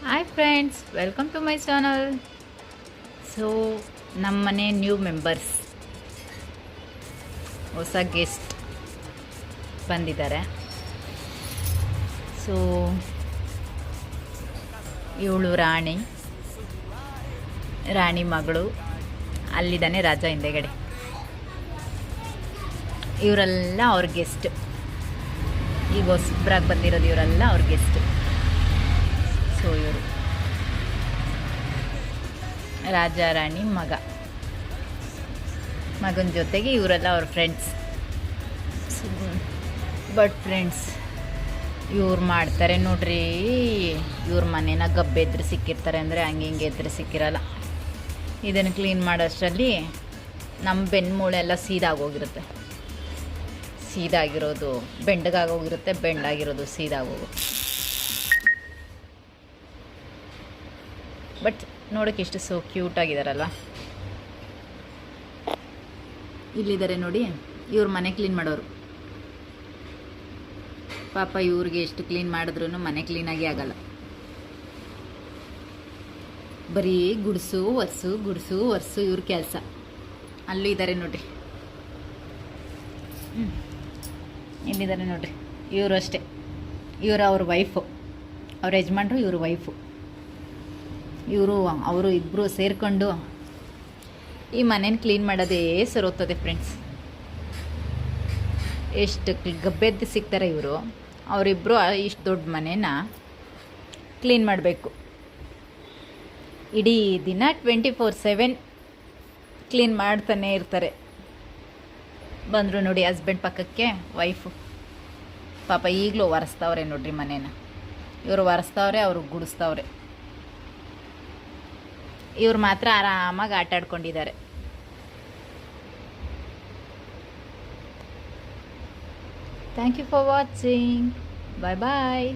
Hi friends, welcome to my channel. So ನಮ್ಮ ಮನೆ new members, ಹೊಸ ಗೆಸ್ಟ್ ಬಂದಿದ್ದಾರೆ. ಸೊ ಇವಳು ರಾಣಿ ಮಗಳು. ಅಲ್ಲಿದ್ದಾನೆ ರಾಜ ಹಿಂದೆಗಡೆ. ಇವರೆಲ್ಲ ಅವ್ರ ಗೆಸ್ಟ್. ಈಗ ಹೊಸಬ್ರಾಗಿ ಬಂದಿರೋದು ಇವರೆಲ್ಲ ಅವ್ರ ಗೆಸ್ಟ್. ಸೊ ಇವರು ರಾಜ ರಾಣಿ ಮಗನ ಜೊತೆಗೆ ಇವರೆಲ್ಲ ಅವ್ರ ಫ್ರೆಂಡ್ಸ್. ಬಟ್ ಫ್ರೆಂಡ್ಸ್, ಇವ್ರು ಮಾಡ್ತಾರೆ ನೋಡ್ರಿ, ಇವ್ರ ಮನೇನ ಗಬ್ಬೆದ್ರೆ ಸಿಕ್ಕಿರ್ತಾರೆ ಅಂದರೆ ಹಂಗೆ ಹಿಂಗೆ ಎದ್ರೆ ಸಿಕ್ಕಿರಲ್ಲ. ಇದನ್ನು ಕ್ಲೀನ್ ಮಾಡೋಷ್ಟರಲ್ಲಿ ನಮ್ಮ ಬೆನ್ಮೂಳೆ ಎಲ್ಲ ಸೀದಾಗೋಗಿರುತ್ತೆ. ಸೀದಾಗಿರೋದು ಬೆಂಡಗಾಗೋಗಿರುತ್ತೆ, ಬೆಂಡಾಗಿರೋದು ಸೀದಾಗೋಗು. ಬಟ್ ನೋಡೋಕ್ಕೆ ಎಷ್ಟು ಸೊ ಕ್ಯೂಟ್ ಆಗಿದಾರಲ್ಲ. ಇಲ್ಲಿದ್ದಾರೆ ನೋಡಿ, ಇವ್ರ ಮನೆ ಕ್ಲೀನ್ ಮಾಡೋರು. ಪಾಪ ಇವ್ರಿಗೆ ಎಷ್ಟು ಕ್ಲೀನ್ ಮಾಡಿದ್ರೂ ಮನೆ ಕ್ಲೀನಾಗಿ ಆಗಲ್ಲ. ಬರೀ ಗುಡಿಸು ಒರೆಸು ಇವ್ರ ಕೆಲಸ. ಅಲ್ಲೂ ಇದ್ದಾರೆ ನೋಡ್ರಿ, ಇಲ್ಲಿದ್ದಾರೆ ನೋಡ್ರಿ. ಇವರು ಅಷ್ಟೇ, ಇವರು ಅವ್ರ ವೈಫು, ಅವ್ರ ಯಜಮಾನ್ರು ಇವ್ರ ವೈಫು. ಅವರು ಇಬ್ಬರು ಸೇರಿಕೊಂಡು ಈ ಮನೇನ ಕ್ಲೀನ್ ಮಾಡೋದೇ ಸರೋಗ್ತದೆ ಫ್ರೆಂಡ್ಸ್. ಎಷ್ಟು ಗಬ್ಬೆದ್ದು ಸಿಗ್ತಾರೆ ಇವರು. ಅವರಿಬ್ಬರು ಇಷ್ಟು ದೊಡ್ಡ ಮನೇನ ಕ್ಲೀನ್ ಮಾಡಬೇಕು. ಇಡೀ ದಿನ 24/7 ಕ್ಲೀನ್ ಮಾಡ್ತಾನೆ ಇರ್ತಾರೆ. ಬಂದರು ನೋಡಿ ಹಸ್ಬೆಂಡ್ ಪಕ್ಕಕ್ಕೆ ವೈಫು. ಪಾಪ ಈಗಲೂ ಒರೆಸ್ತಾವ್ರೆ ನೋಡ್ರಿ ಮನೇನ. ಇವರು ಒರೆಸ್ತಾವ್ರೆ, ಅವರು ಗುಡಿಸ್ತಾವ್ರೆ. ಇವ್ರು ಮಾತ್ರ ಆರಾಮಾಗಿ ಆಟ ಆಡ್ಕೊಂಡಿದ್ದಾರೆ. Thank you for watching. Bye bye.